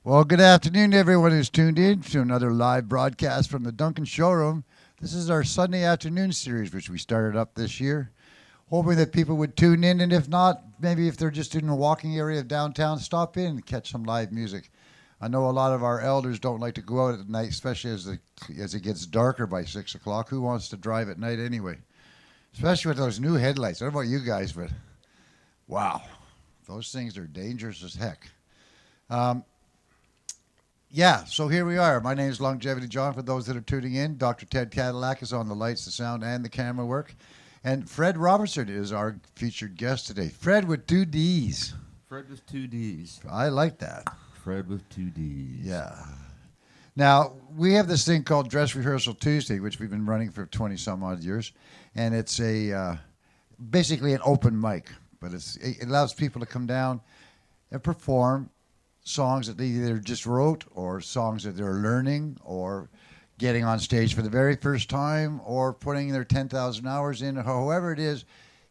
Well, good afternoon to everyone who's tuned in to another live broadcast from the Duncan Showroom. This is our Sunday afternoon series, which we started up this year, hoping that people would tune in, and if not, maybe if they're just in the walking area of downtown, stop in and catch some live music. I know a lot of our elders don't like to go out at night, especially as it gets darker by 6 o'clock. Who wants to drive at night anyway? Especially with those new headlights. I don't know about you guys, but wow, those things are dangerous as heck. So here we are. My name is Longevity John. For those that are tuning in, Dr. Ted Cadillac is on the lights, the sound, and the camera work. And Fred Robertson is our featured guest today. Fred with two D's. Fred with two D's. I like that. Fred with two D's. Yeah. Now, we have this thing called Dress Rehearsal Tuesday, which we've been running for 20-some-odd years. And it's basically an open mic. But it allows people to come down and perform songs that they either just wrote or songs that they're learning or getting on stage for the very first time or putting their 10,000 hours in. However it is,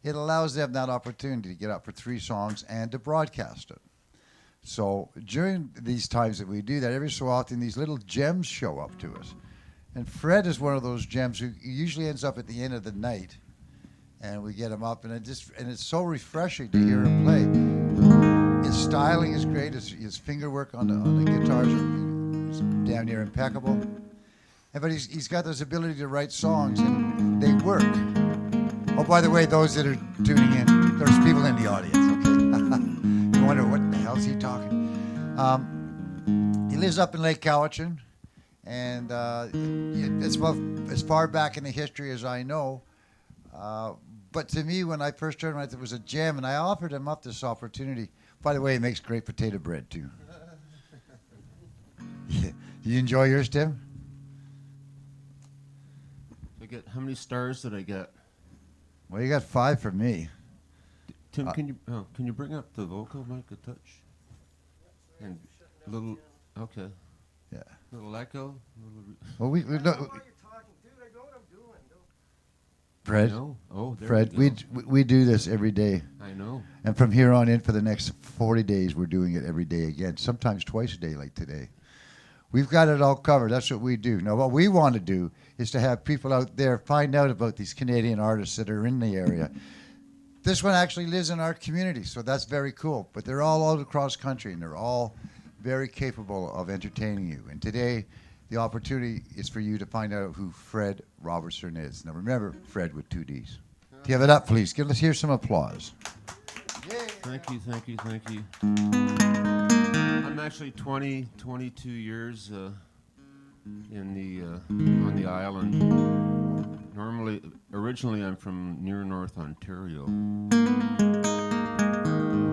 it allows them that opportunity to get up for 3 songs and to broadcast it. So during these times that we do that, every so often these little gems show up to us. And Fred is one of those gems who usually ends up at the end of the night. And we get him up, and it's so refreshing to hear him play. His styling is great. His finger work on the guitars is damn near impeccable. But he's got this ability to write songs, and they work. Oh, by the way, those that are tuning in, there's people in the audience, okay? You wonder, what the hell's he talking? He lives up in Lake Cowichan, and as far back in the history as I know. But to me, when I first heard him, it was a gem, and I offered him up this opportunity. By the way, he makes great potato bread, too. Do you enjoy yours, Tim? How many stars did I get? Well, you got 5 from me. Tim, can you bring up the vocal mic a touch? And little, okay. Yeah. Little echo. Well, we no, Fred, Fred, we do this every day. I know. And from here on in, for the next 40 days, we're doing it every day again, sometimes twice a day like today. We've got it all covered. That's what we do. Now, what we want to do is to have people out there find out about these Canadian artists that are in the area. This one actually lives in our community, so that's very cool. But they're all across country, and they're all very capable of entertaining you. And today, the opportunity is for you to find out who Fred Robertson is. Now remember, Fred with 2 D's. Give it up, please. Let's hear some applause. Thank you. I'm actually 22 years on the island. Originally I'm from near North Ontario.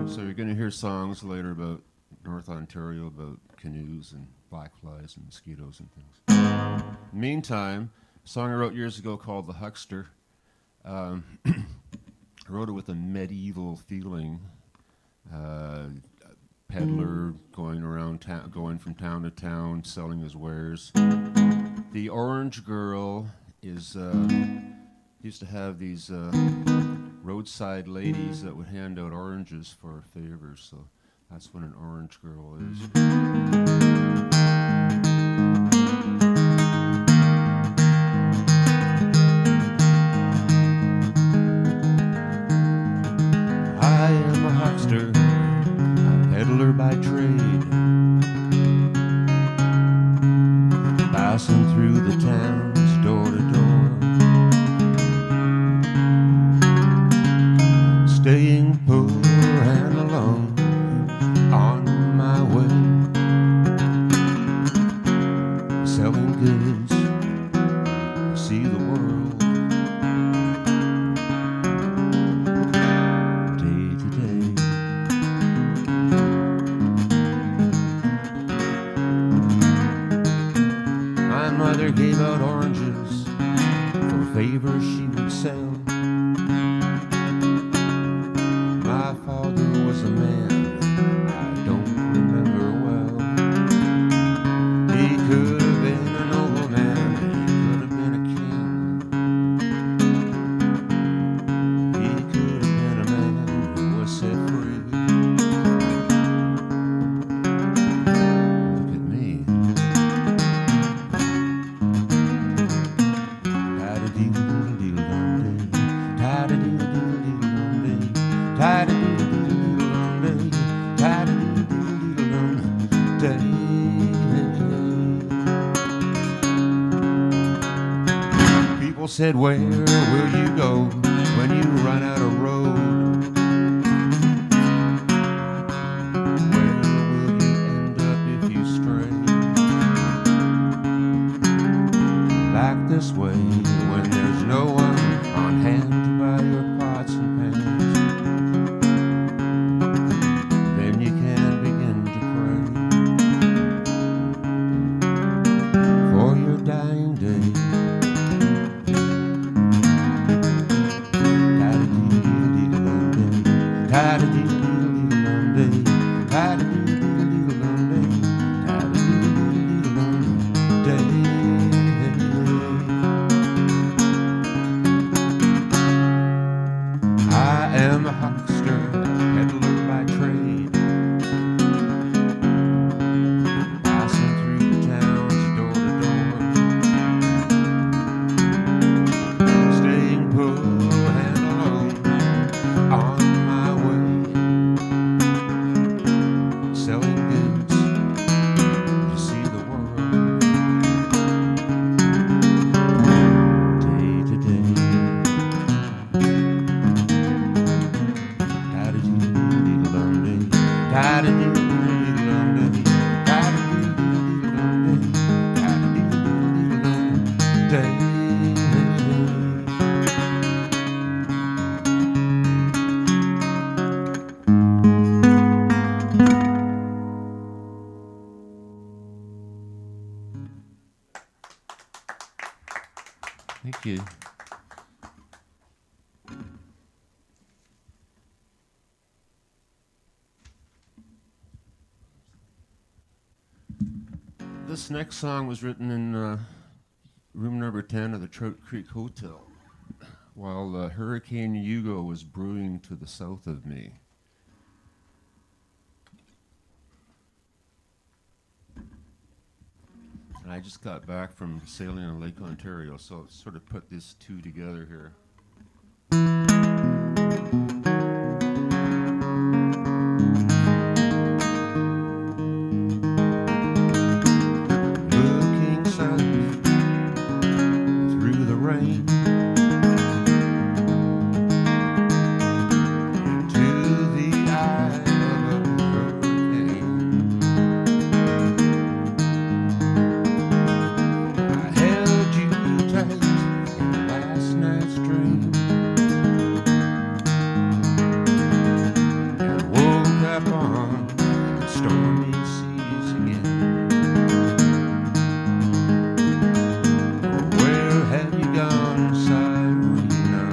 So you're going to hear songs later about North Ontario, about canoes and black flies and mosquitoes and things. Meantime, a song I wrote years ago called The Huckster. I wrote it with a medieval feeling. Peddler going around going from town to town, selling his wares. The Orange Girl is used to have these roadside ladies that would hand out oranges for favors. So that's what an Orange Girl is. I am a huckster, a peddler by trade, passing through the towns door to door, staying poor and alone on my way, selling goods, see the world day to day. My mother gave out oranges for favors she would sell. My father was a man I don't remember well. He could have been a nobleman, he could have been a king. He could have been a man who was set free. Bible said, where will you go when you run out of road? Where will you end up if you stray? Back this way when there's no one on hand to buy your pots and pans. Then you can begin to pray for your dying day. I am a huckster, a peddler by trade, passing through the towns door to door, staying poor and alone on my way, selling goods to see the world day to day. Thank you. This next song was written in room number 10 of the Trout Creek Hotel while Hurricane Hugo was brewing to the south of me. And I just got back from sailing on Lake Ontario, so it sort of put these two together here. Looking south through the rain into the eye of a hurricane. I held you tight in last night's dream and woke up on the stormy seas again. Where have you gone, Sirena?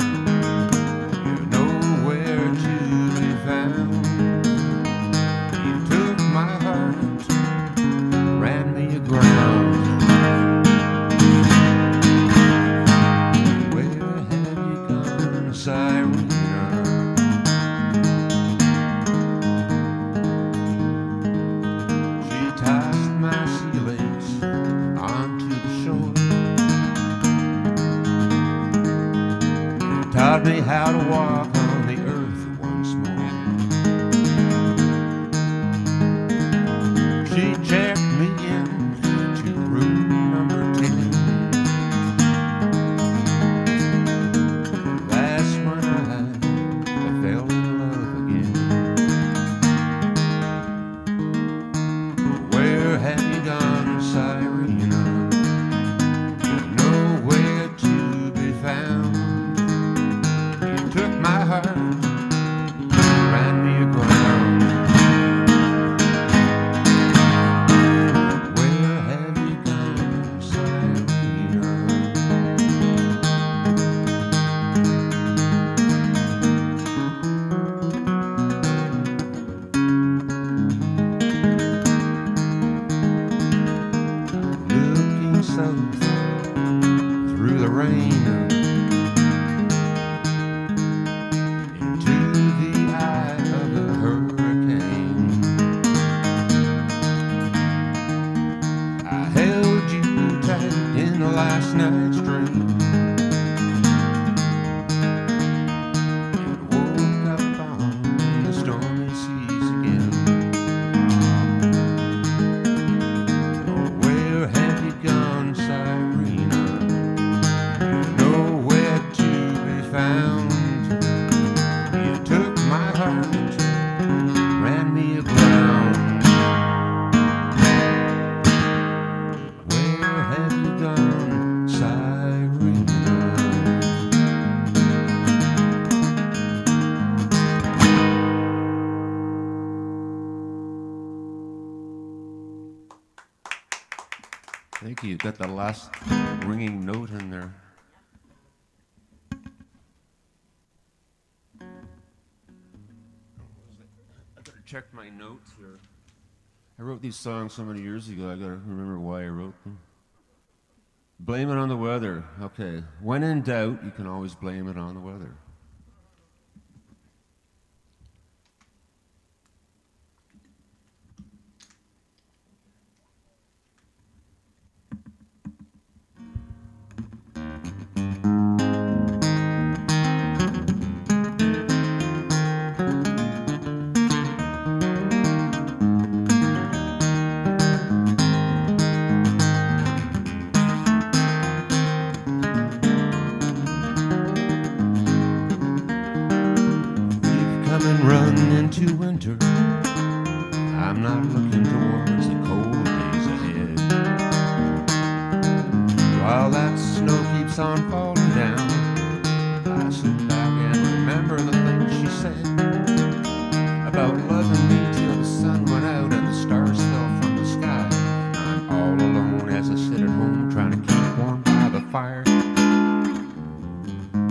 You're nowhere to be found. You took my heart, ran me aground. Where have you gone, Sirena? She tossed my sea legs onto the shore, taught me how to walk on the earth once more. She checked me in to room number 10. That's when I fell in love again. Where have you gone, Sirena? You're nowhere to be found. You took my heart, ran me aground. Where have you gone, Sirena? Looking south through the rain into the eye of the hurricane. I held you tight in the last night's dream and woke up on the stormy seas again. Oh, where have you gone, Sirena? You're you got the last ringing note in there. I gotta check my notes here. I wrote these songs so many years ago, I gotta remember why I wrote them. Blame it on the weather. Okay. When in doubt, you can always blame it on the weather. Into winter, I'm not looking towards the cold days ahead. While that snow keeps on falling down, I sit back and remember the things she said about loving me till the sun went out and the stars fell from the sky. I'm all alone as I sit at home trying to keep warm by the fire.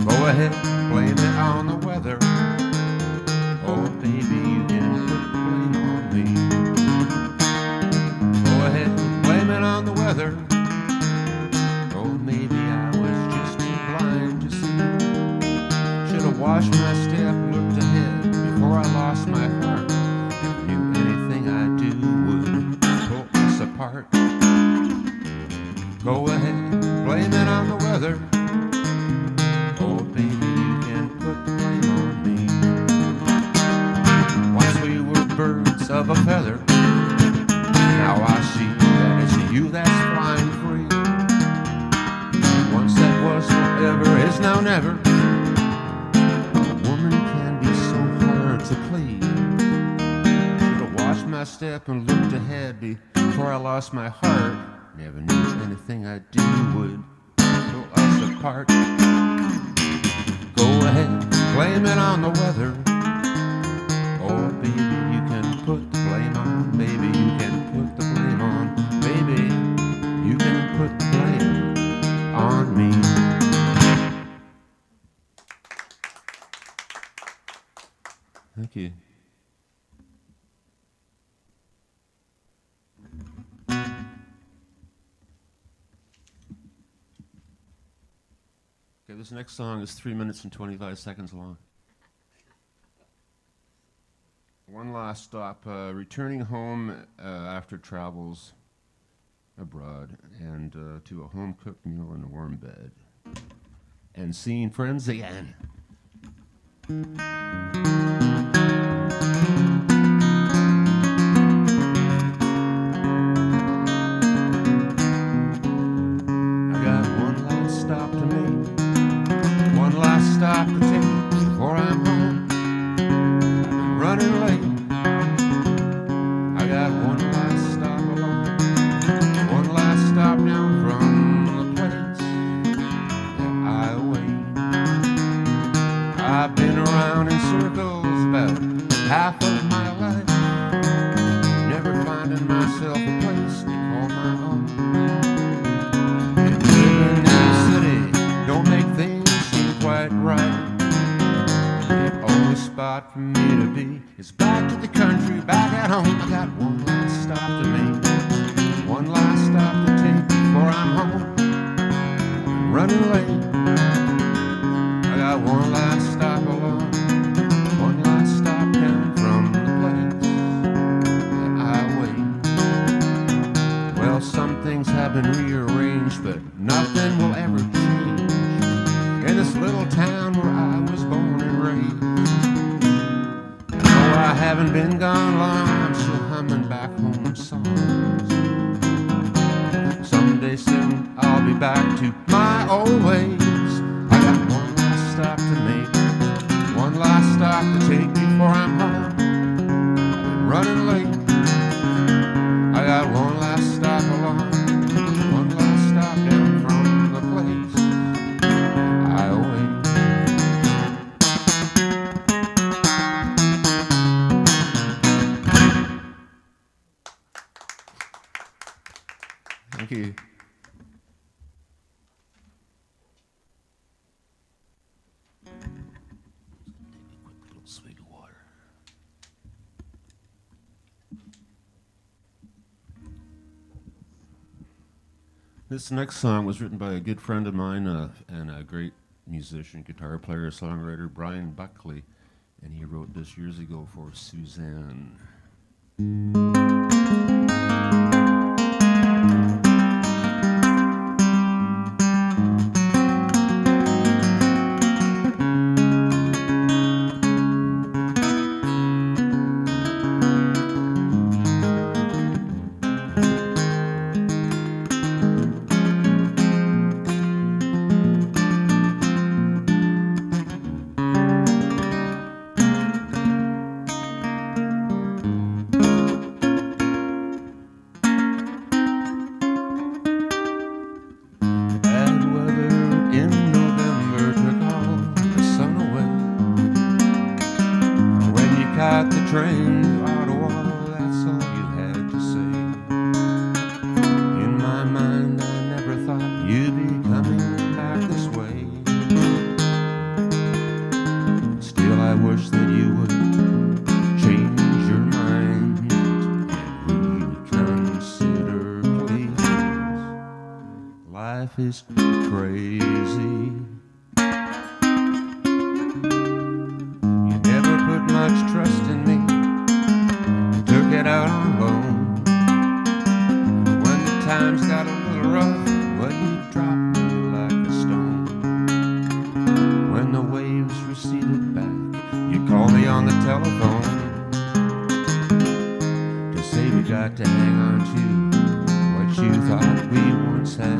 Go ahead, blame it on the weather. Oh, baby, you can put the blame on me. Go ahead, blame it on the weather. Oh, maybe I was just too blind to see. Should have watched my step, looked ahead before I lost my heart. Never knew anything I'd do would pull us apart. Go ahead, blame it on the weather. Oh, baby, you can put the blame on me. Birds of a feather. Now I see that it's you that's flying free. Once that was forever is now never. A woman can be so hard to please. Should have watched my step and looked ahead before I lost my heart. Never knew anything I'd do would pull us apart. Go ahead, blame it on the weather. Oh, baby, you can put the blame on. Baby, you can put the blame on. Baby, you can put the blame on me. Thank you. Okay, this next song is 3 minutes and 25 seconds long. One last stop, returning home after travels abroad and to a home-cooked meal in a warm bed and seeing friends again. I got one last stop to make, one last stop to take before I'm home. I've been running late. I got one last stop alone, one last stop down from the place that I wait. I've been around in circles about half of my life, never finding myself a place to call my own. And living in the city don't make things seem quite right. The only spot for me to be is back to the country, back at home. I got one last stop to make, one last stop to take before I'm home. I'm running late. I got one last stop along, one last stop down from the place that I wait. Well, some things have been rearranged, but nothing will ever change in this little town where I was born and raised. I haven't been gone long, I'm still humming back home songs. Someday soon I'll be back to my old ways. I got one last stop to make, one last stop to take before I'm home. I've been running late. I got one last stop along, one last stop down from the place I wait. Thank you. This next song was written by a good friend of mine and a great musician, guitar player, songwriter, Brian Buckley, and he wrote this years ago for Suzanne. Life is crazy. You never put much trust in me. You took it out on loan. When the times got a little rough, well, you dropped me like a stone. When the waves receded back, you called me on the telephone to say we got to hang on to what you thought we once had.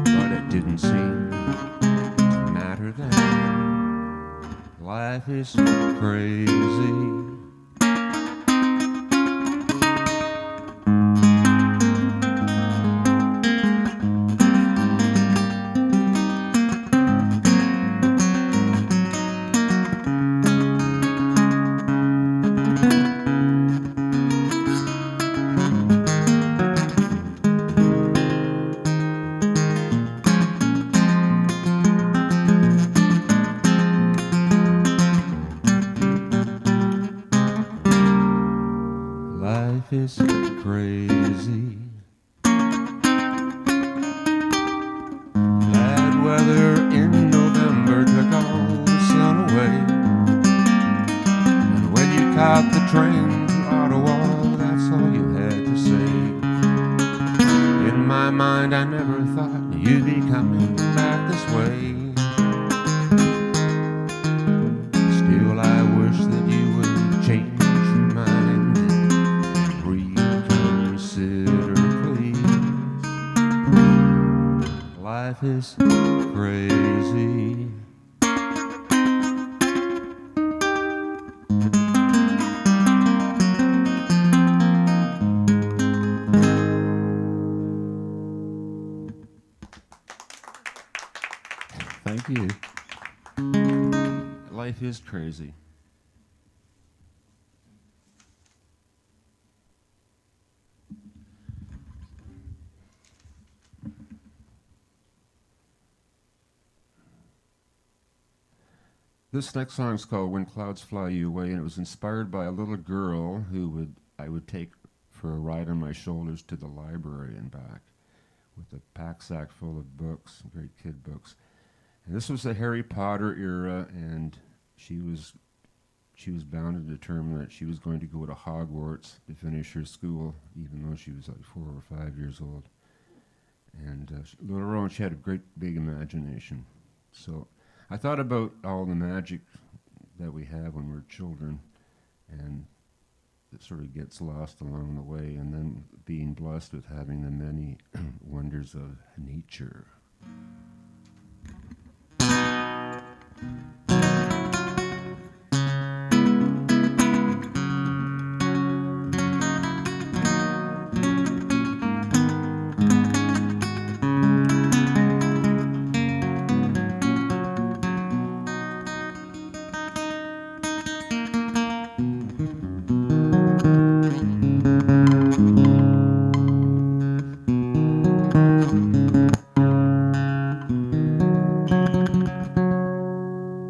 But it didn't seem to matter then. Life is crazy. Life is crazy. Bad weather in November took all the sun away. And when you caught the train to Ottawa, that's all you had to say. In my mind, I never thought you'd be coming back this way. Still, I wish that you would change your mind. Reconsider, please. Life is crazy. Thank you. Life is crazy. This next song is called When Clouds Fly You Away, and it was inspired by a little girl who I would take for a ride on my shoulders to the library and back with a pack sack full of books, great kid books. And this was the Harry Potter era, and she was bound and determined that she was going to go to Hogwarts to finish her school, even though she was like 4 or 5 years old. And later on, she had a great big imagination. So I thought about all the magic that we have when we're children, and it sort of gets lost along the way, and then being blessed with having the many wonders of nature.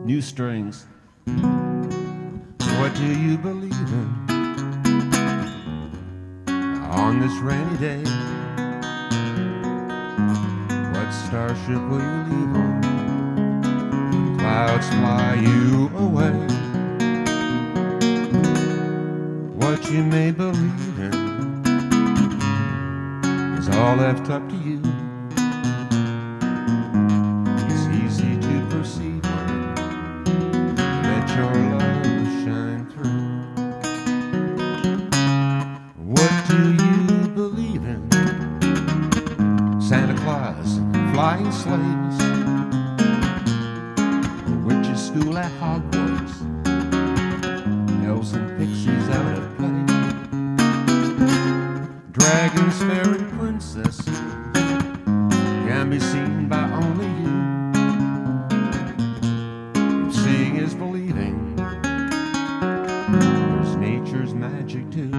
New strings. What do you believe in on this rainy day? What starship will you leave on? Clouds fly you away. What you may believe in is all left up to you. It's easy to perceive when you let your love shine through. What do you believe in? Santa Claus, flying sleighs, a witch's school at Hogwarts, elves and pixies out at play, dragons, fairy princesses can be seen by only you. If seeing is believing, there's nature's magic too.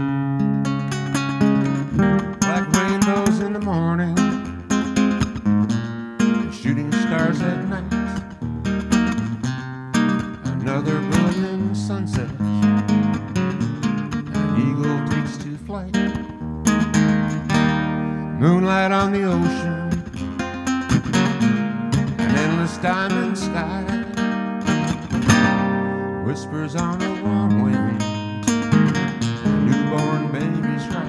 Like rainbows in the morning, shooting stars at night, another brilliant sunset, an eagle takes to flight. Moonlight on the ocean, an endless diamond sky, whispers on a warm wind, newborn babies cry.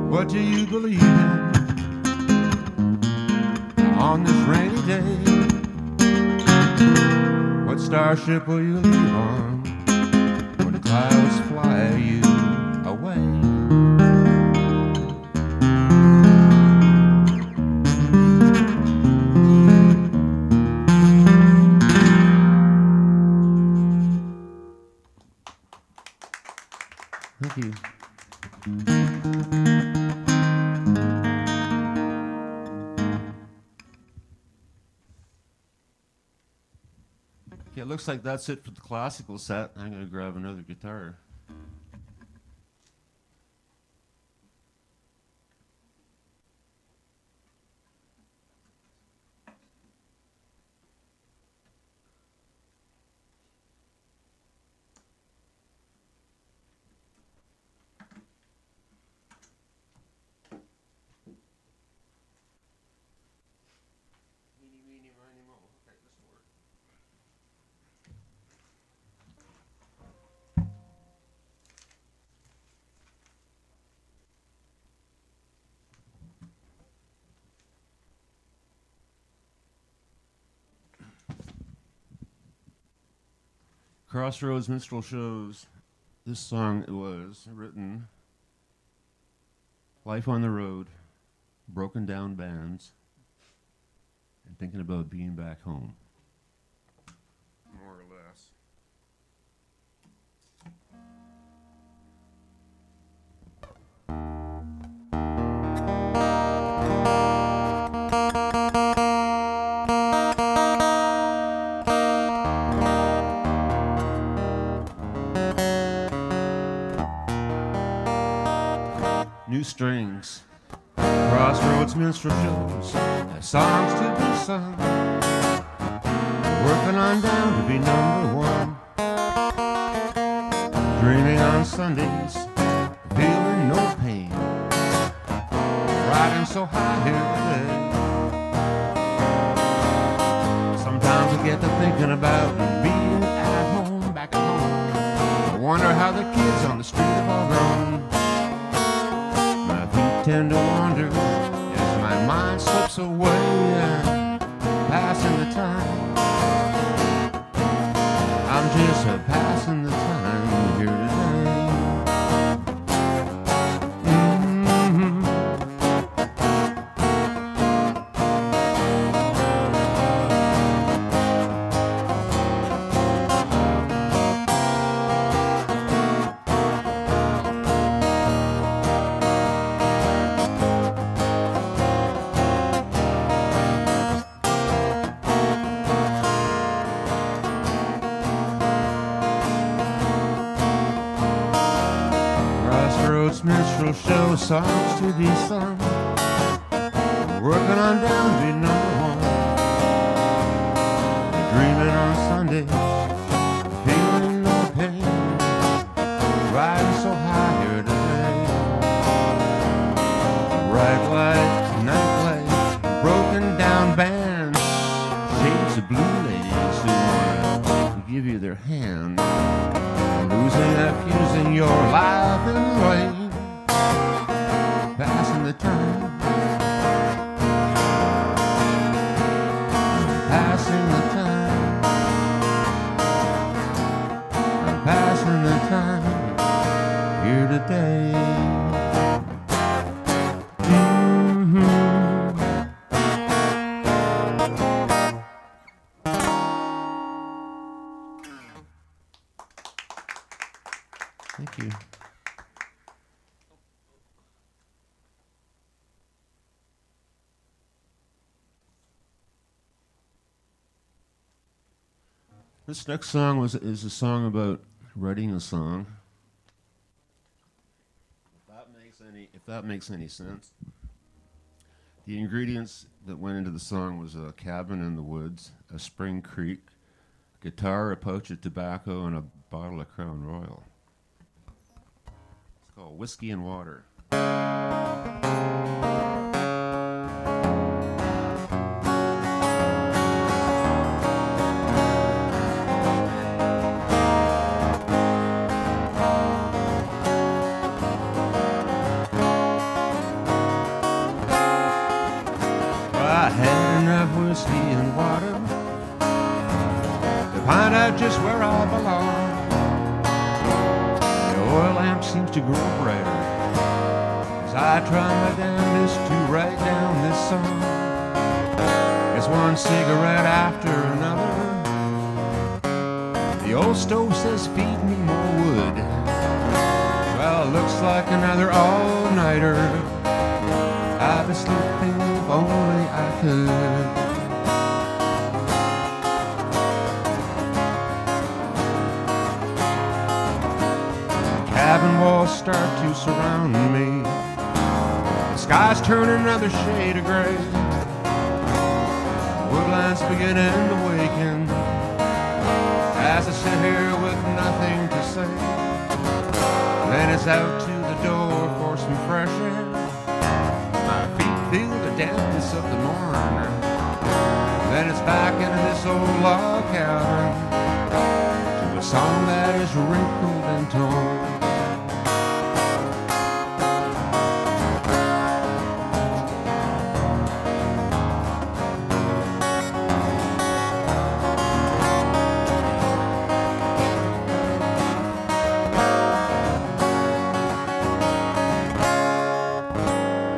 What do you believe in on this rainy day? What starship will you leave on when the clouds fly you away? Thank you. Okay, it looks like that's it for the classical set. I'm going to grab another guitar. Okay, this will work. Crossroads Minstrel Shows. This song was written life on the road, broken down bands, and thinking about being back home. More or less. New strings, Crossroads Minstrel Shows, songs to be sung, working on down to be number one, dreaming on Sundays, feeling no pain, riding so high here today. Sometimes I get to thinking about being at home, back at home. I wonder how the kids on the street have all grown. Tend to wander as my mind slips away, passing the time. I'm just passing the time here today. Minstrel Show, songs to be sung, working on down to be number one, dreaming on Sunday, feeling no pain, riding so high here today, bright lights, night give you their hand. Losing and fusing your life in vain. Passing the time. Passing the time. I'm passing the time here today. Thank you. This next song is a song about writing a song. If that makes any sense. The ingredients that went into the song was a cabin in the woods, a spring creek, a guitar, a pouch of tobacco, and a bottle of Crown Royal. It's called Whiskey and Water. I had enough whiskey and water to find out just where I belong. The oil lamp seems to grow brighter as I try my damnedest to write down this song. It's one cigarette after another. The old stove says feed me more wood. Well, it looks like another all-nighter. I've been sleeping if only I could. Cabin walls start to surround me. The sky's turning another shade of gray. Woodlands beginning to waken as I sit here with nothing to say. Then it's out to the door for some fresh air. Feel the dampness of the morn. Then it's back into this old log cabin to a song that is wrinkled and torn.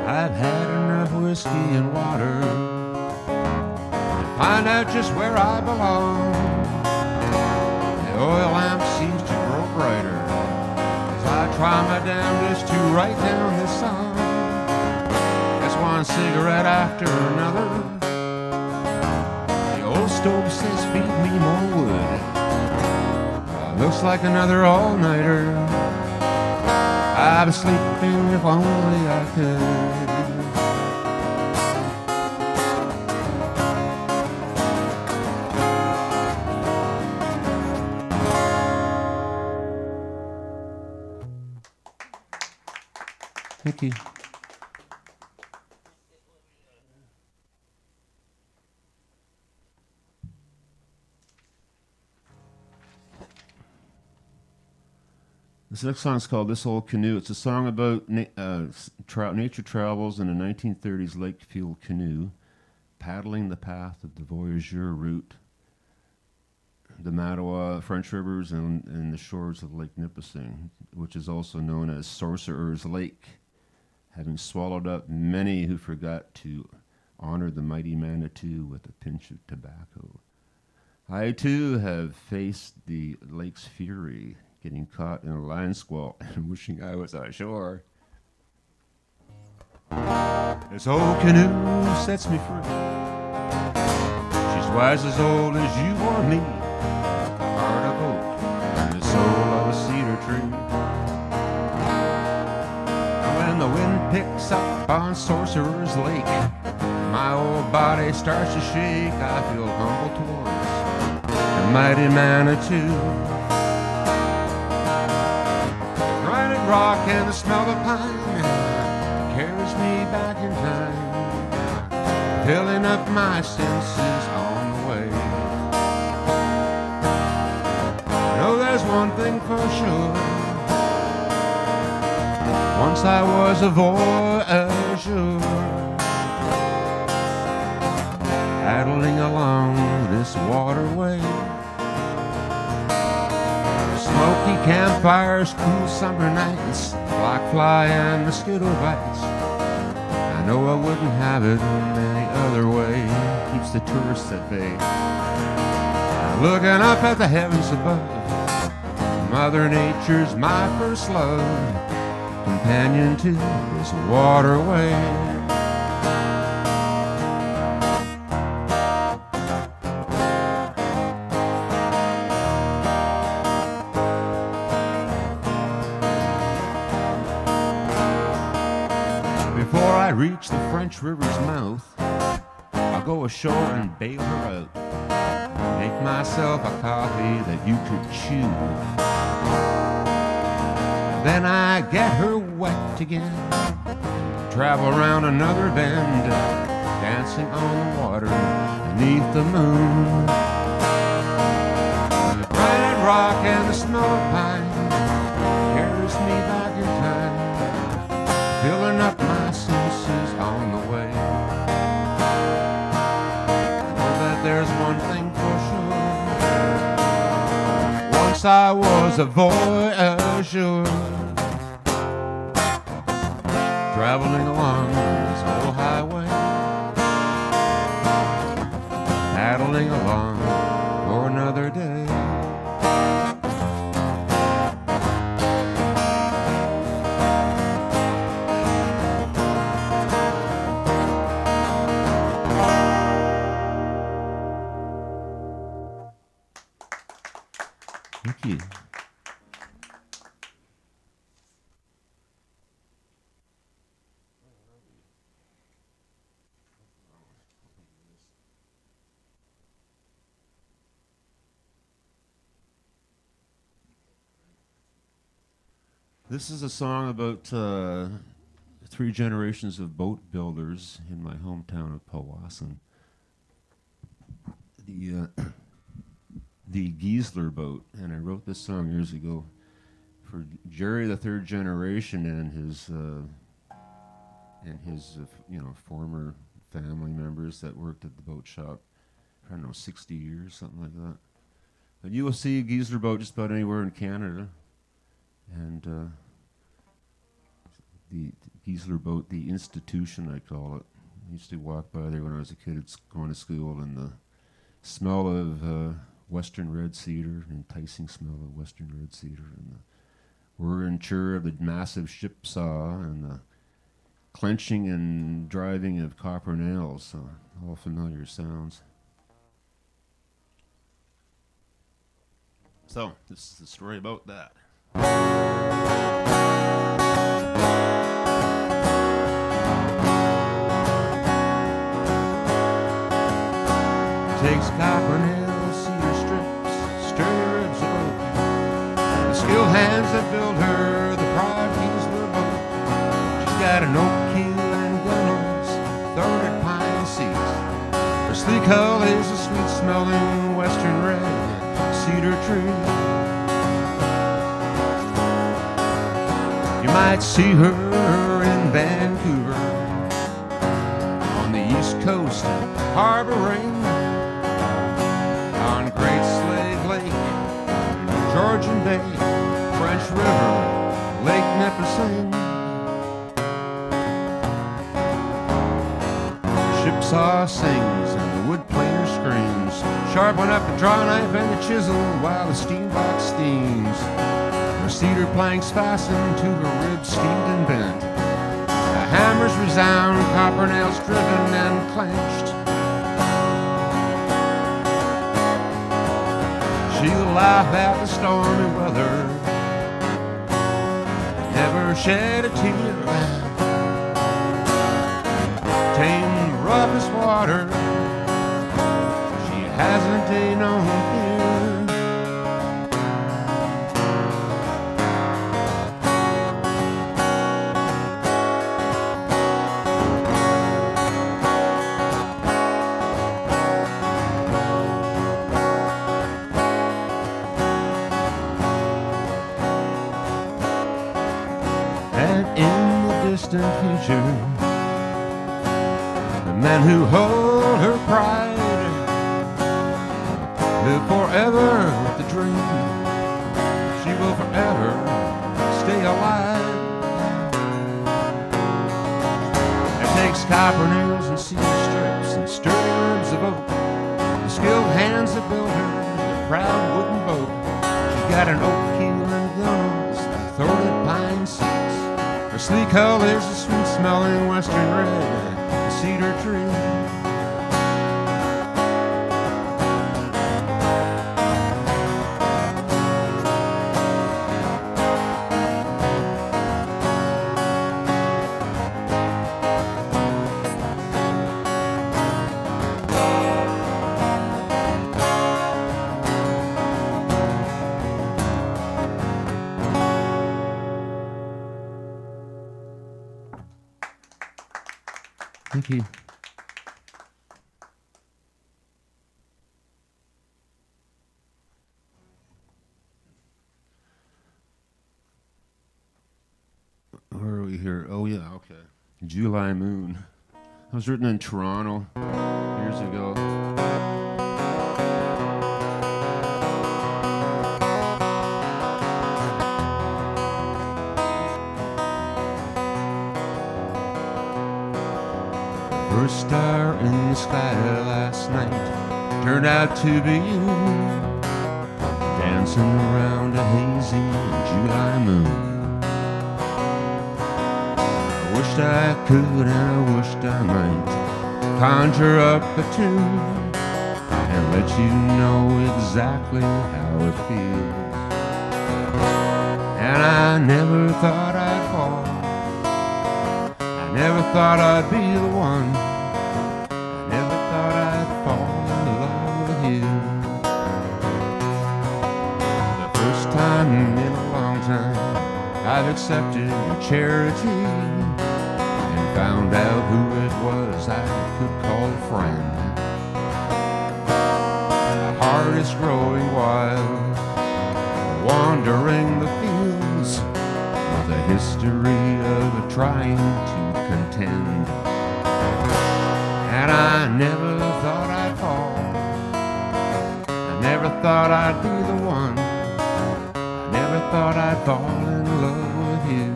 I've had enough whiskey and water to find out just where I belong. The oil lamp seems to grow brighter as I try my damnedest to write down this song. It's one cigarette after another. The old stove says feed me more wood. Looks like another all-nighter. I've been sleeping if only I could. Thank you. This next song is called This Old Canoe. It's a song about nature travels in a 1930s lake-fueled canoe, paddling the path of the voyageur route, the Mattawa, French rivers, and the shores of Lake Nipissing, which is also known as Sorcerer's Lake, having swallowed up many who forgot to honor the mighty Manitou with a pinch of tobacco. I, too, have faced the lake's fury, getting caught in a lion squall and wishing I was ashore. This old canoe sets me free. She's twice as old as you or me, heart of oak and the soul of a cedar tree. When the wind picks up on Sorcerer's Lake, my old body starts to shake. I feel humble towards the mighty Manitou. Rock and the smell of pine carries me back in time, filling up my senses on the way. one thing for sure. Once I was a voyageur, paddling along this waterway. Smoky campfires, cool summer nights, black fly and mosquito bites. I know I wouldn't have it any other way. Keeps the tourists at bay. Looking up at the heavens above, Mother Nature's my first love, companion to this waterway. Before I reach the French River's mouth, I'll go ashore and bail her out. Make myself a coffee that you could chew. Then I get her wet again, travel around another bend, dancing on the water beneath the moon. The granite rock and the snow pine carries me back in time, filling up my senses on the way. I know that there's one thing for sure. Once I was a voyageur, traveling along this old highway, paddling along for another day. Thank you. This is a song about 3 generations of boat builders in my hometown of Powassan. The Giesler boat, and I wrote this song years ago for Jerry, the 3rd generation, and his former family members that worked at the boat shop. I don't know, 60 years, something like that. But you will see a Giesler boat just about anywhere in Canada. And the Giesler boat, the institution, I call it. I used to walk by there when I was a kid going to school, and the smell of western red cedar, enticing smell of western red cedar, and the whir and chirr of the massive ship saw, and the clenching and driving of copper nails. So all familiar sounds. So this is the story about that. Takes copper nails, cedar strips, sturdy ribs of oak. The skilled hands that build her the pride Giesler boat. She's got an oak keel and gunnels, thorny pine seats. Her sleek hull is a sweet-smelling western red cedar tree. You might see her in Vancouver, on the east coast of Harboring, on Great Slave Lake, Georgian Bay, French River, Lake Nipissing. Ship saw sings and the wood planer screams. Sharpen up the draw knife and the chisel while the steam box steams. Her cedar planks fastened to her ribs steamed and bent. The hammers resound, copper nails driven and clenched. She'll laugh at the stormy weather, never shed a tear. Tame the roughest water, she hasn't a known fear. future. The men who hold her pride live forever with the dream she will forever stay alive. It takes copper nails and cedar strips and sturdy ribs of oak, the skilled hands that build her the proud wooden boat. She got an oak keel and gunnels, thorny pine seats. Her sleek hull is a sweet-smelling western red, the cedar tree. Thank you. Where are we here? Oh, yeah, okay. July Moon. It was written in Toronto years ago. First star in the sky last night turned out to be you, dancing around a hazy July moon. I wished I could and I wished I might conjure up a tune and let you know exactly how it feels. And I never thought I'd fall, I never thought I'd be the one, I never thought I'd fall in love with you. The first time in a long time I've accepted your charity and found out who it was I could call a friend. My heart is growing wild, wandering the fields with a history of trying to contend. And I never thought I'd fall, I never thought I'd be the one, I never thought I'd fall in love with you.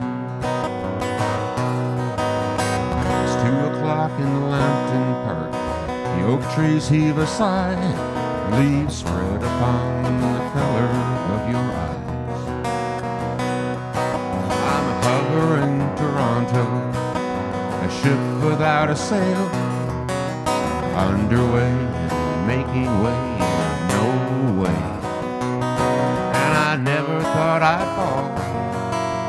It's 2 o'clock in Lambton Park, the oak trees heave a sigh, leaves spread upon the color of your eyes. I'm hovering Toronto, a ship without a sail, underway, making way, no way. And I never thought I'd fall,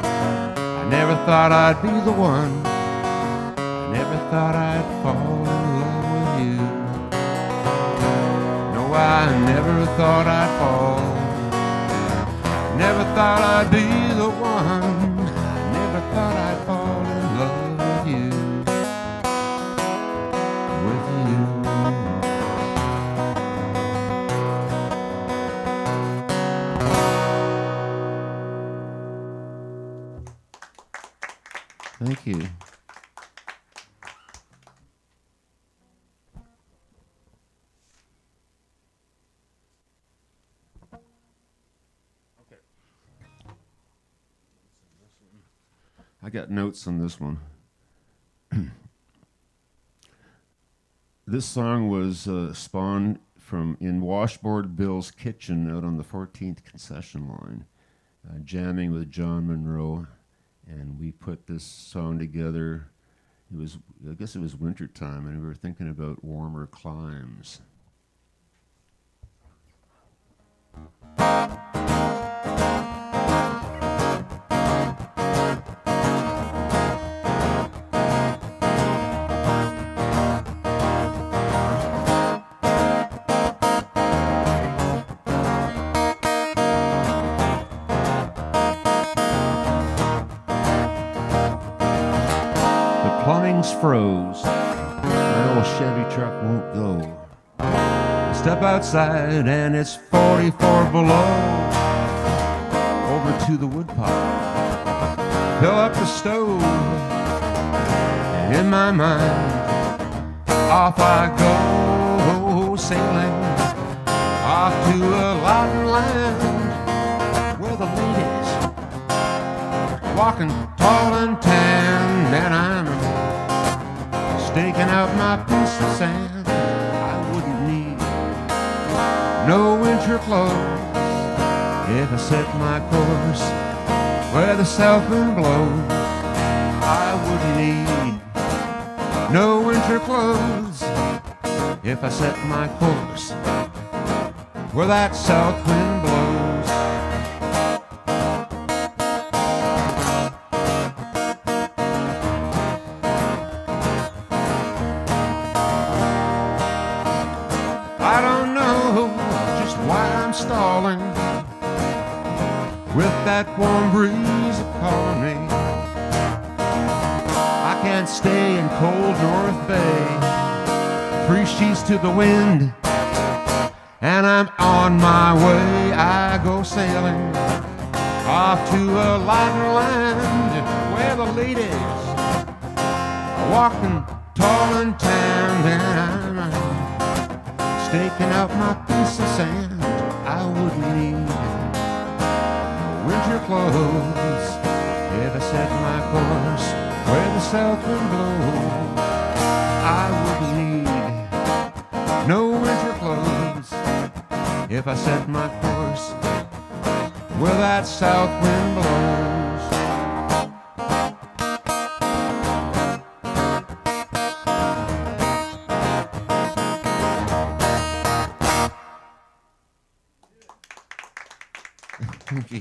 I never thought I'd be the one, I never thought I'd fall in love with you. No, I never thought I'd fall, never thought I'd be the one, I never thought I'd fall in love with you. Thank you. Okay. I got notes on this one. This song was spawned from in Washboard Bill's kitchen out on the 14th concession line, jamming with John Monroe. And we put this song together. I guess it was winter time, and we were thinking about warmer climes. Plumbing's froze, my old Chevy truck won't go. Step outside and it's 44 below. Over to the woodpile, fill up the stove, in my mind. Off I go sailing, off to a Latin land where the ladies walking tall and tan, and I'm staking out my piece of sand. I wouldn't need no winter clothes if I set my course where the south wind blows. I wouldn't need no winter clothes if I set my course where that south wind blows. I don't know just why I'm stalling with that warm breeze calling me. I can't stay in cold North Bay, 3 sheets to the wind, and I'm on my way. I go sailing off to a Latin land where the ladies are walking tall and tan, and I'm staking out my piece of sand. I wouldn't need winter clothes if I set my course where the south wind blows. I wouldn't need no winter clothes if I set my course where that south wind blows. Thank you.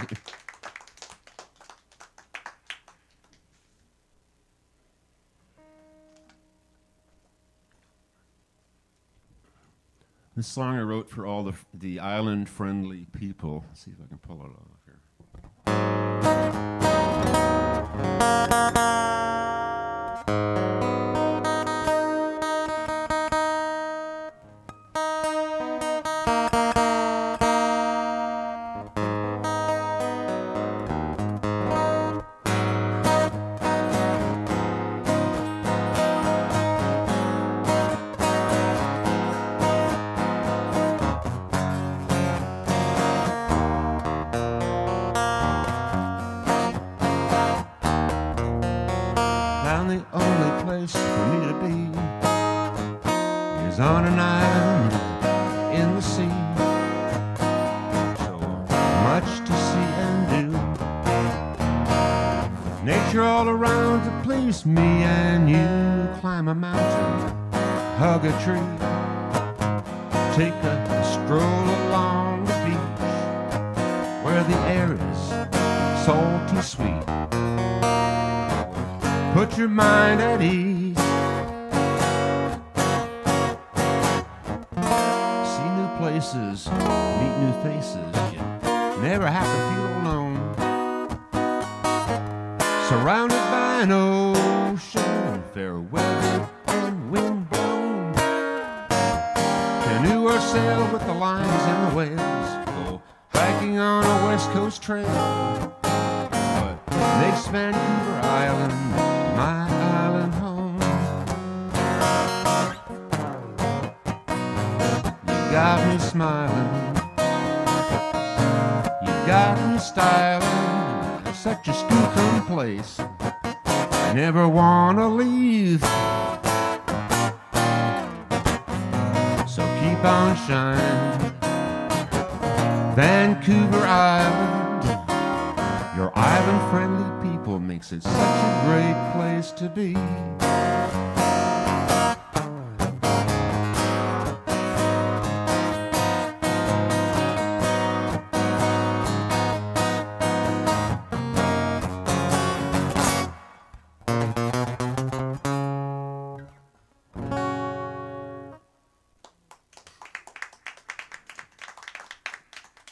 This song I wrote for all the island-friendly people. Let's see if I can pull it off here. The only place for me to be is on an island in the sea. So much to see and do, nature all around to please me and you. Climb a mountain, hug a tree, take a stroll along the beach where the air is salty sweet. Put your mind at ease. See new places, meet new faces. You never have to feel alone. Surrounded by an ocean, fair weather and wind blown. Canoe or sail with the lines and the whales. Go hiking on a West Coast trail. But makes Vancouver Island my island home. You got me smiling, you got me styling, such a stinking place. I never wanna leave, so keep on shining. Vancouver Island, your island-friendly people makes it such a great place to be.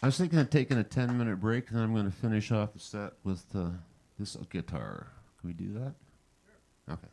I was thinking of taking a 10-minute break, and then I'm going to finish off the set with this guitar. Can we do that? Sure. Okay.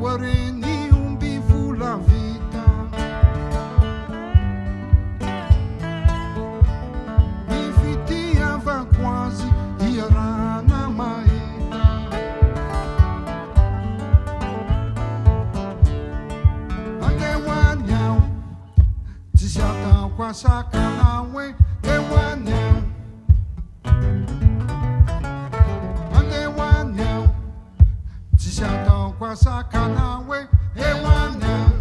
chiuareni un bivu la vita. Mi fitiava quasi irana maita. Anche wanyao, ci siamo qua sakanawe, e wanyao. Anche wanyao, ci siamo qua sakanawe, e wanyao.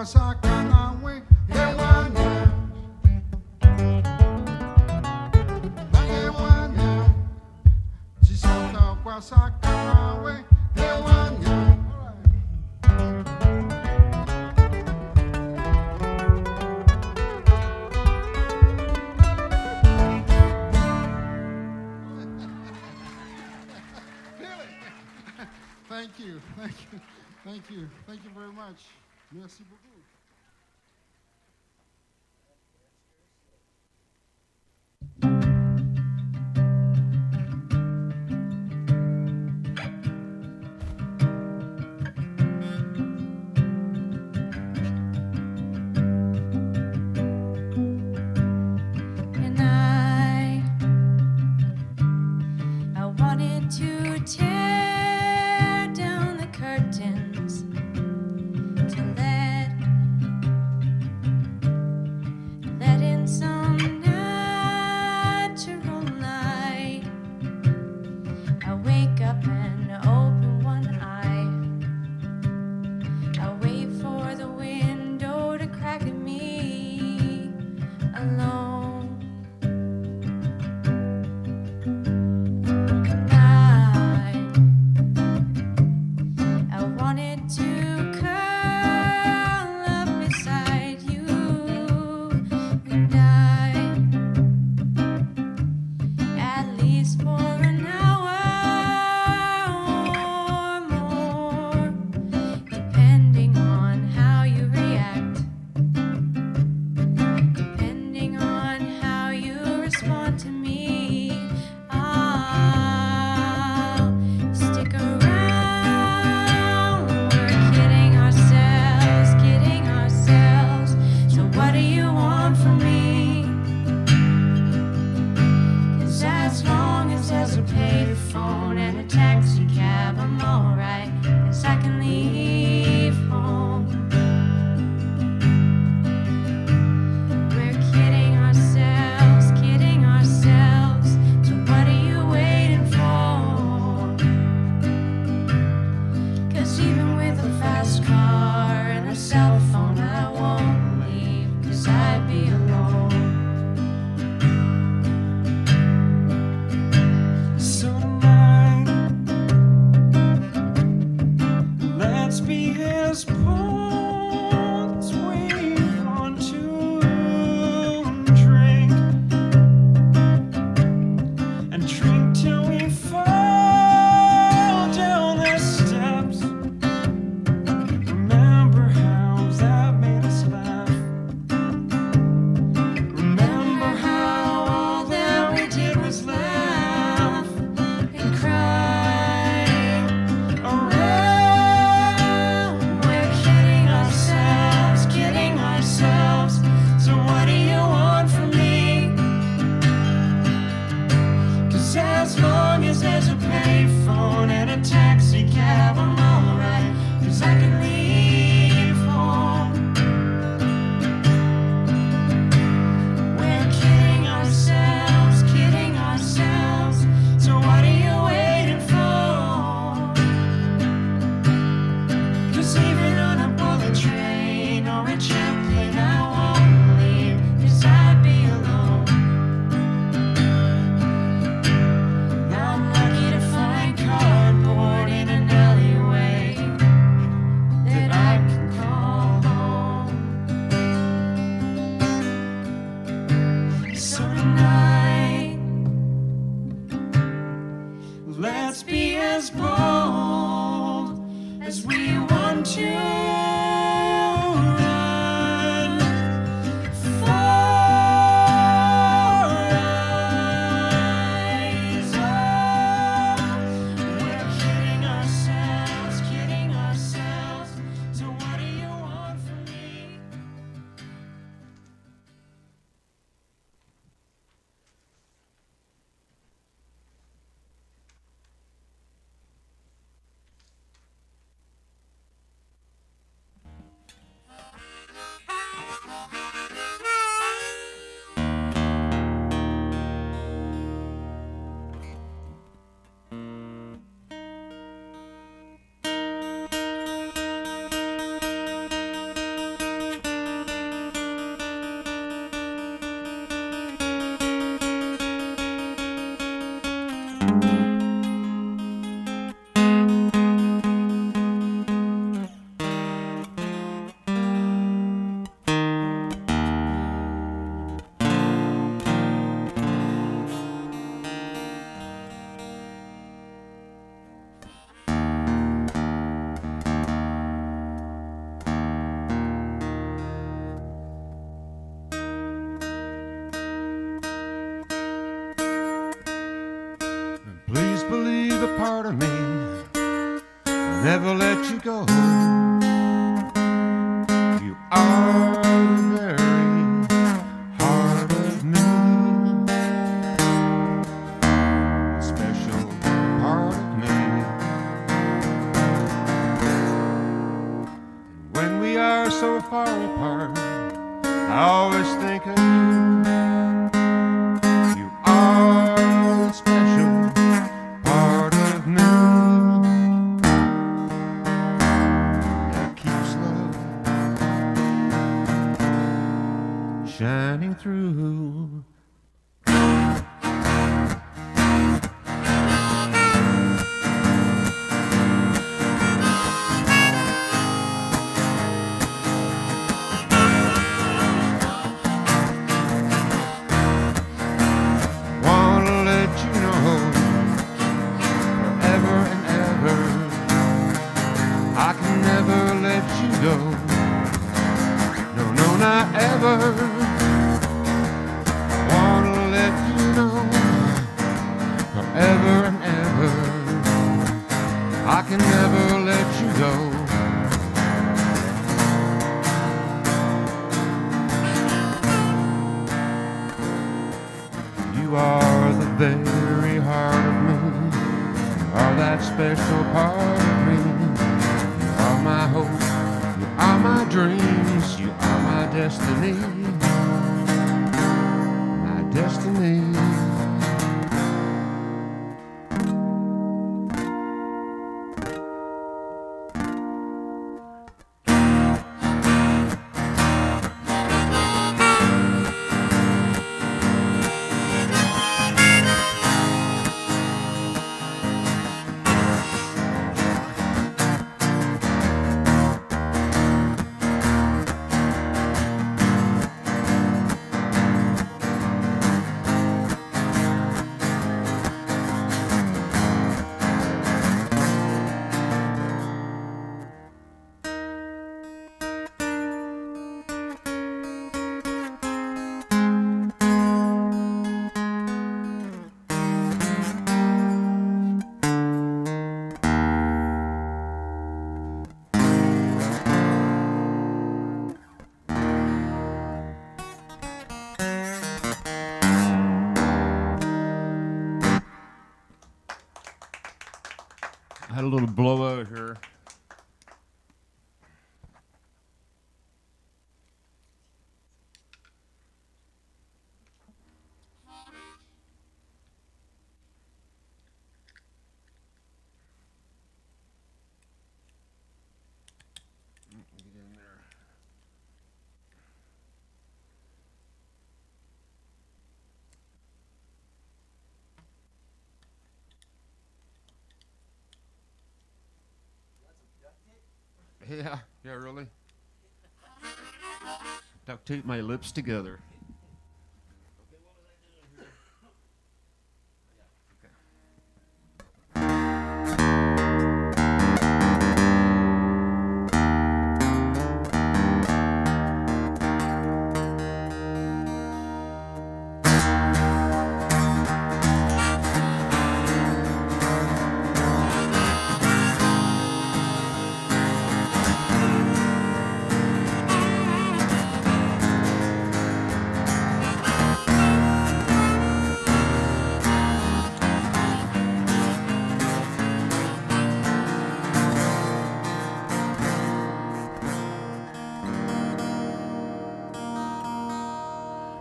Sakanawe, Ewanya. Ewanya. Chisata kwa Sakanawe, Ewanya. Thank you, thank you, thank you, thank you very much. Merci beaucoup. And I wanted to tear down the curtains to let leave a part of me. I'll never let you go. You are the very heart of me, a special part of me. And when we are so far apart, I always think of you. You are the special part of me that keeps love shining through. Wanna let you know forever and ever I can never let you go. No, no, not ever. Wanna let you know forever and ever I can never let you go. You are the very heart of me. You are that special part of me. You are my hope. You are my dreams. You are my destiny. My destiny. I had a little blowout here. Get in there. Yeah, really. Duct tape my lips together.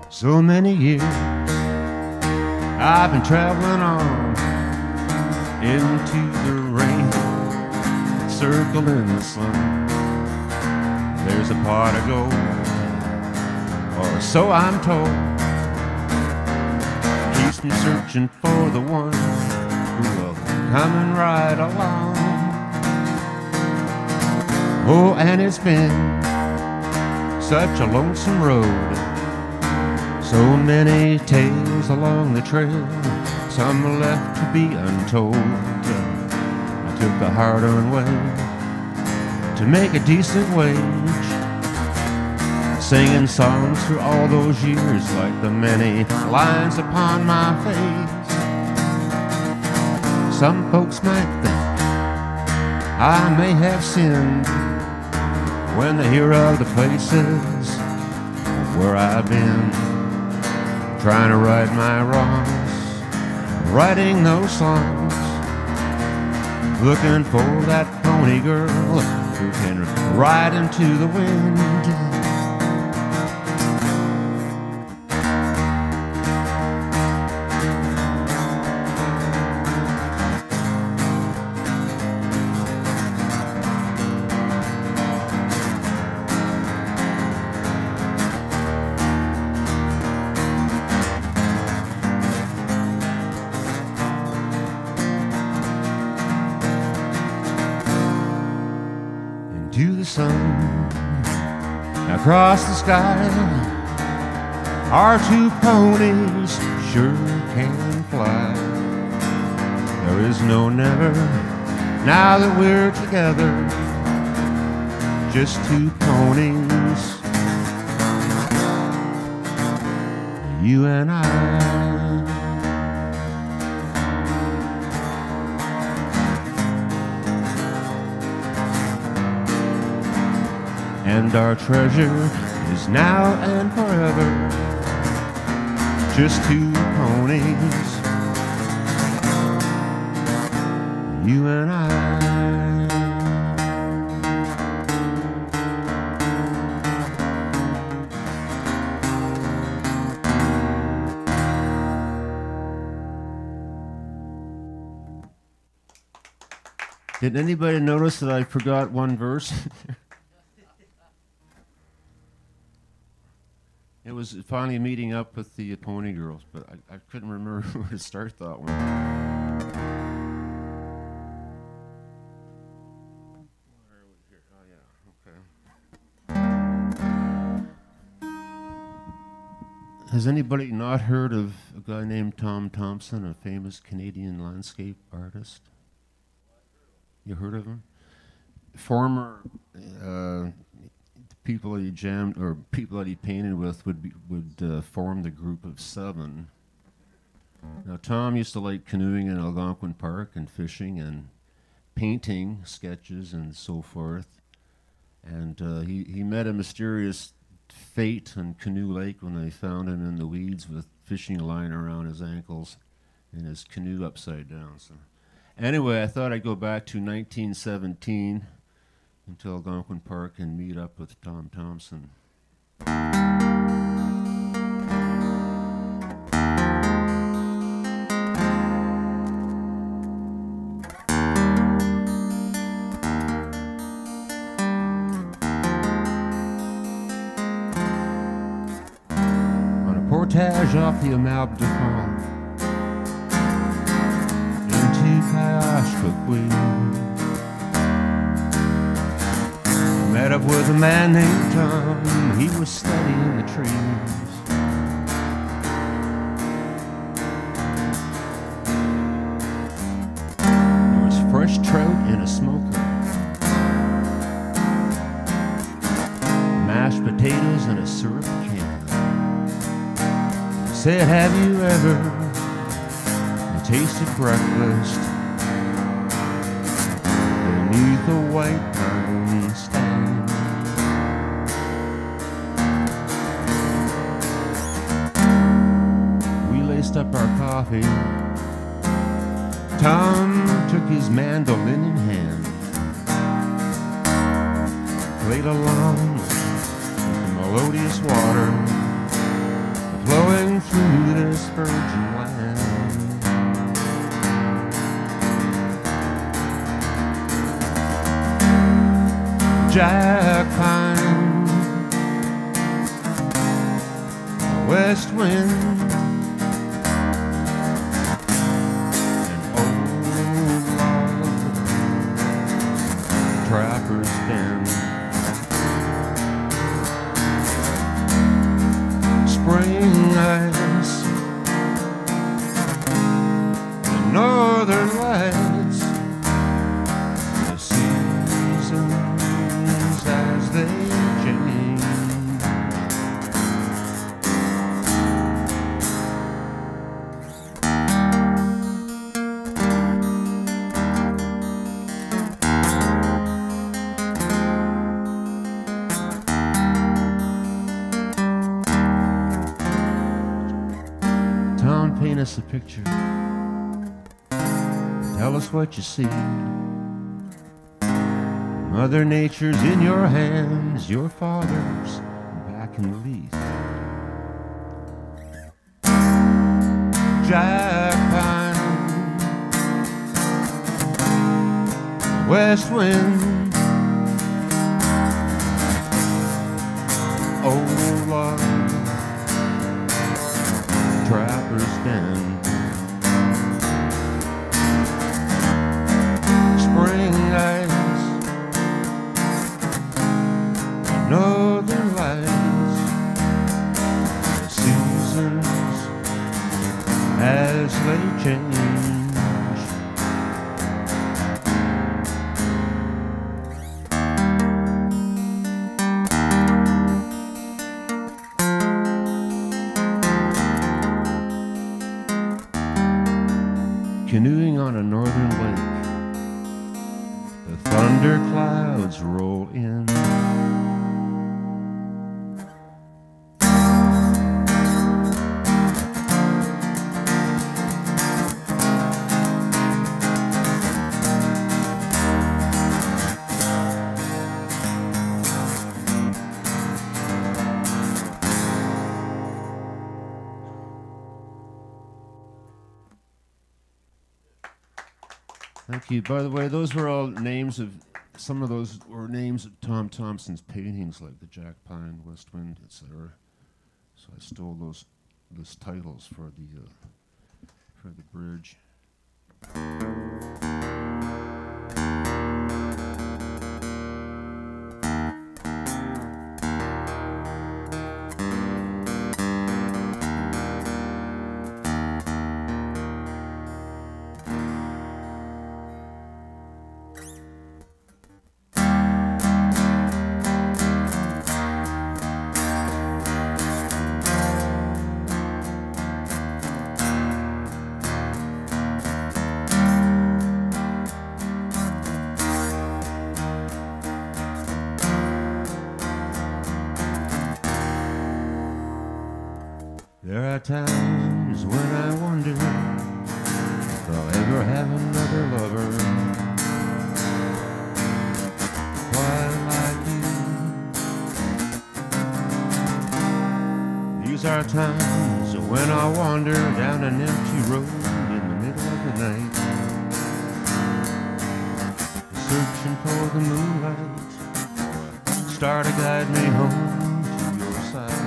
So many years I've been traveling on into the rain, circling the sun. There's a pot of gold, or so I'm told, keeps me searching for the one who will come and ride along. Oh, and it's been such a lonesome road, so many tales along the trail, some left to be untold. I took the hard-earned way to make a decent wage, singing songs through all those years like the many lines upon my face. Some folks might think I may have sinned when they hear of the places where I've been, trying to right my wrongs, writing those songs, looking for that pony girl who can ride into the wind. To the sun, across the sky, our two ponies sure can fly. There is no never, now that we're together, just two ponies, you and I. And our treasure is now and forever, just two ponies, you and I. Did anybody notice that I forgot one verse? It was finally meeting up with the Pony Girls, but I couldn't remember where to start that one. Where are we here? Oh, yeah, okay. Has anybody not heard of a guy named Tom Thompson, a famous Canadian landscape artist? You heard of him? Former people that he jammed or people that he painted with would form the group of seven. Now Tom used to like canoeing in Algonquin Park and fishing and painting sketches and so forth. And he met a mysterious fate on Canoe Lake when they found him in the weeds with fishing line around his ankles and his canoe upside down. So anyway, I thought I'd go back to 1917 into Algonquin Park and meet up with Tom Thompson. On a portage off the Amalbe de Pont into Kayashkakwe, met up with a man named Tom. He was studying the trees. There was fresh trout in a smoker, mashed potatoes in a syrup can. Said, have you ever tasted breakfast beneath a white pine stand? Up our coffee, Tom took his mandolin in hand, played along with the melodious water flowing through this virgin land. Jack Pine, west wind, Trapper's Den, spring ice, the northern lights, the seasons as they change. paint us a picture. Tell us what you see. Mother Nature's in your hands, your father's back in the leaf. Jack pine, west wind, old log, trapper's den. Spring ice, northern lights, the seasons as they change. Canoeing on a northern lake, the thunder clouds roll in. Thank you. By the way, those were all names of, some of those were names of Tom Thompson's paintings, like the Jack Pine, West Wind, etc. So I stole those titles for the bridge. There are times when I wonder if I'll ever have another lover quite like you. These are times when I wander down an empty road in the middle of the night, searching for the moonlight, star to guide me home to your side.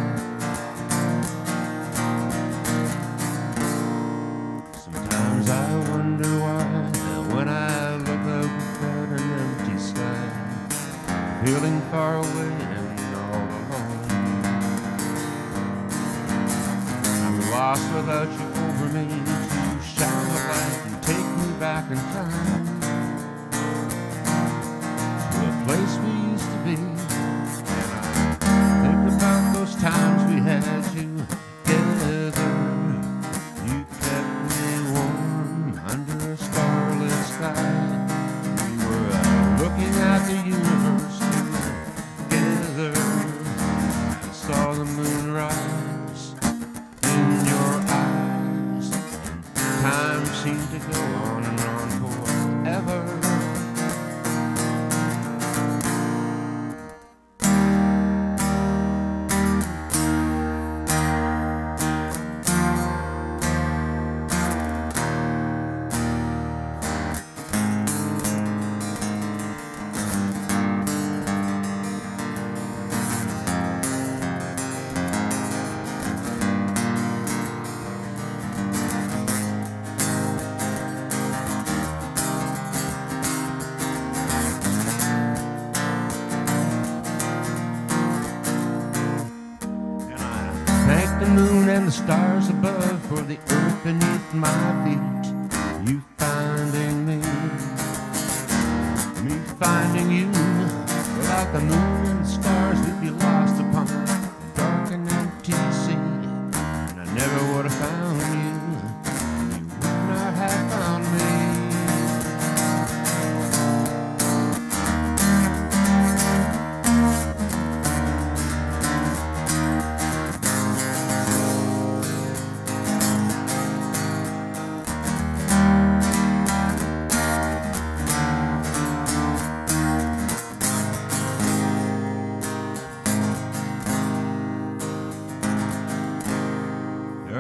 I wonder why, when I look up at an empty sky, feeling far away and all alone. I'm lost without you over me to shine the light and take me back in time to a place we used to be. And I think about those times we had together. You kept me warm under a starlit sky. We were looking at the universe together. I saw the moon rise in your eyes, and time seemed to go on and on forever. The moon and the stars above for the earth beneath my feet. You finding me finding you. Without the moon and the stars, we'd be lost upon a dark and empty sea. And I never would have found you. You would not have found me.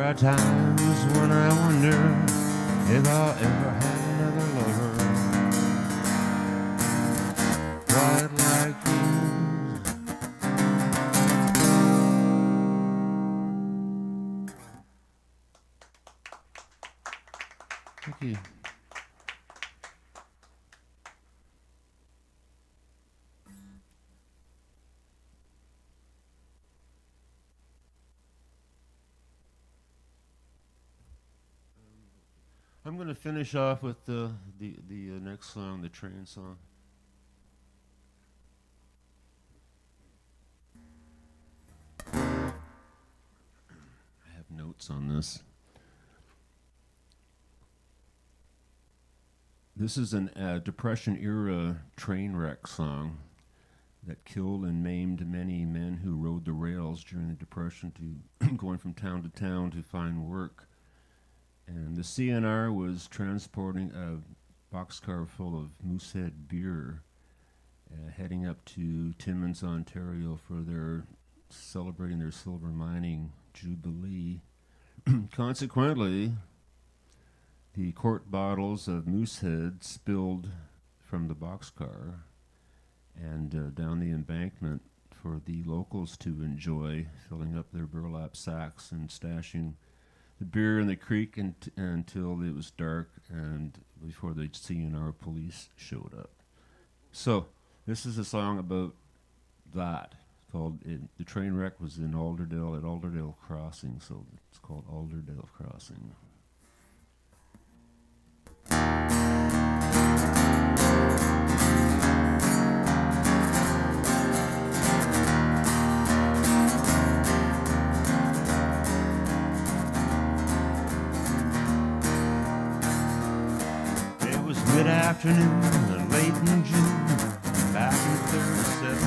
are times when I wonder if I'll ever have another lover quite like you. Thank you. I'm going to finish off with the next song, the train song. I have notes on this. This is a Depression-era train wreck song that killed and maimed many men who rode the rails during the Depression to going from town to town to find work. And the CNR was transporting a boxcar full of Moosehead beer, heading up to Timmins, Ontario for celebrating their silver mining jubilee. Consequently, the quart bottles of Moosehead spilled from the boxcar and down the embankment for the locals to enjoy, filling up their burlap sacks and stashing the beer in the creek until it was dark and before the CNR police showed up. So this is a song about that. Called the train wreck was in Alderdale at Alderdale Crossing, so it's called Alderdale Crossing. Mid-afternoon, late in June, back in 37,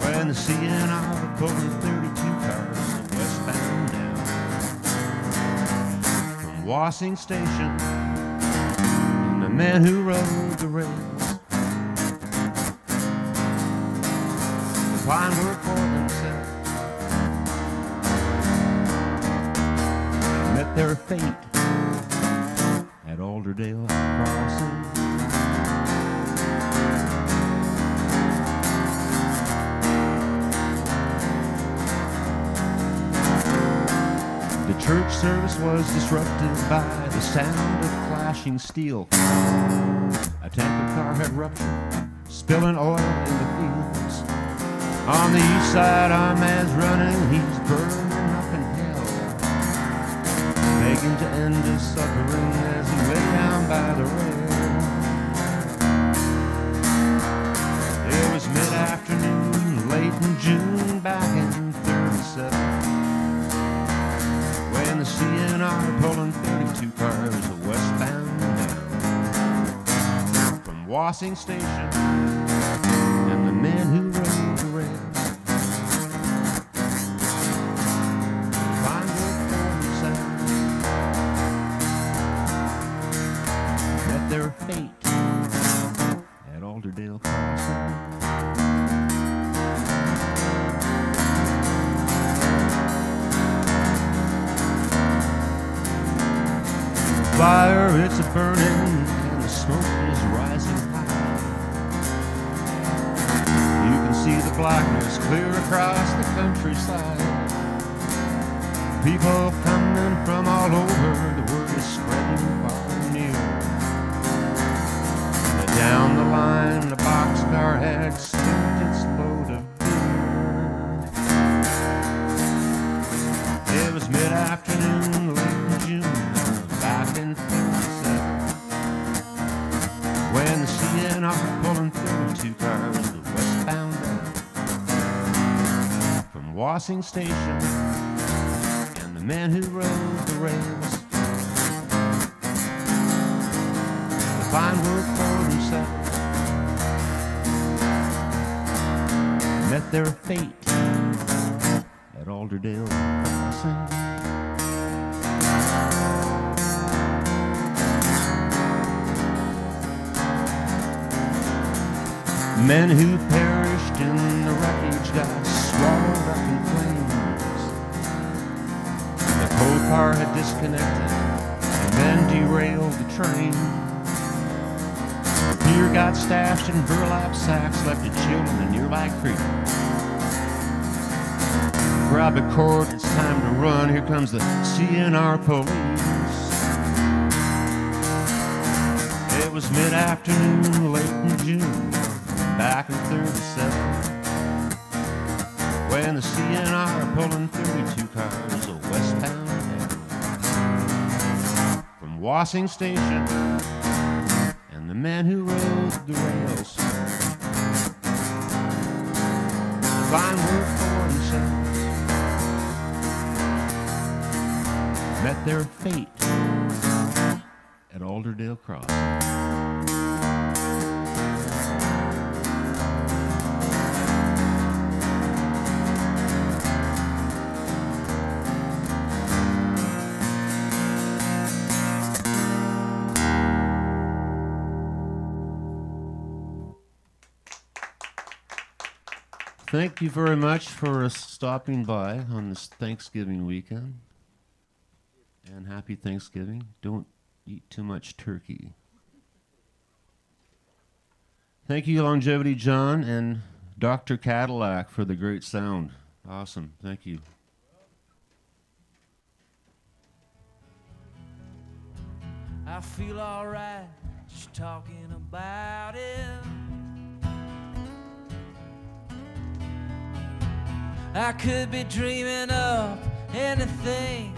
when the CNR were pulling 32 cars westbound down from Wassing Station, and the men who rode the rails, the fine work for themselves, met their fate at Alderdale Crossing. The church service was disrupted by the sound of clashing steel. A tanker car had ruptured, spilling oil in the fields. On the east side, our man's running, he's burning up in hell, begging to end his suffering as he lay down by the rail. It was mid-afternoon, late in June, back in 37, when the CNR pulling 32 cars westbound down from Wassing Station, and the men who rode the rails find work for themselves, met their fate at Alderdale Crossing. Fire, it's a burning, and the smoke is rising high. You can see the blackness clear across the countryside. People coming from all over, the word is spreading far and near. And down the line, the boxcar had spent its load of beer. It was mid-afternoon, late in June, back in 37, when the CNR pulling 32 cars westbound from Wassing Station, and the men who rode the rails to find work for themselves met their fate at Alderdale Crossing. Men who perished in the wreckage got swallowed up in flames. car had disconnected and then derailed the train. Beer got stashed in burlap sacks, left it chilled in a nearby creek. Grab the cord, it's time to run. Here comes the CNR police. It was mid-afternoon, late in June, back in 37, when the CNR pulling 32 cars westbound from Wassing Station, and the man who rode the rails to find work for themselves met their fate at Alderdale Cross. Thank you very much for stopping by on this Thanksgiving weekend. And happy Thanksgiving. Don't eat too much turkey. Thank you, Longevity John and Dr. Cadillac, for the great sound. Awesome. Thank you. I feel alright just talking about it. I could be dreaming up anything.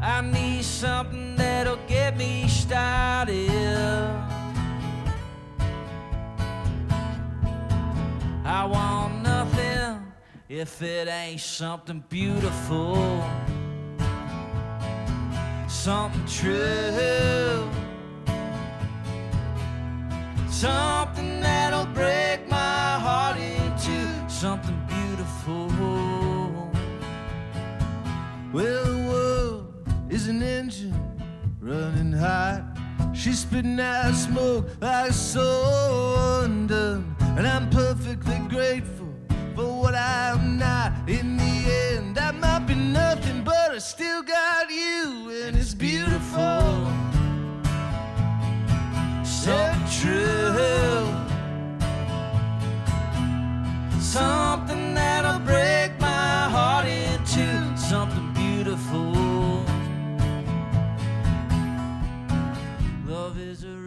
I need something that'll get me started. I want nothing if it ain't something beautiful, something true, something that'll break my heart into something beautiful. Well, the world is an engine running hot. She's spitting out smoke like so undone, and I'm perfectly grateful for what I'm not. In the end, I might be nothing, but I still got you, and it's beautiful. So true. Something that'll break my heart into something beautiful. Love is a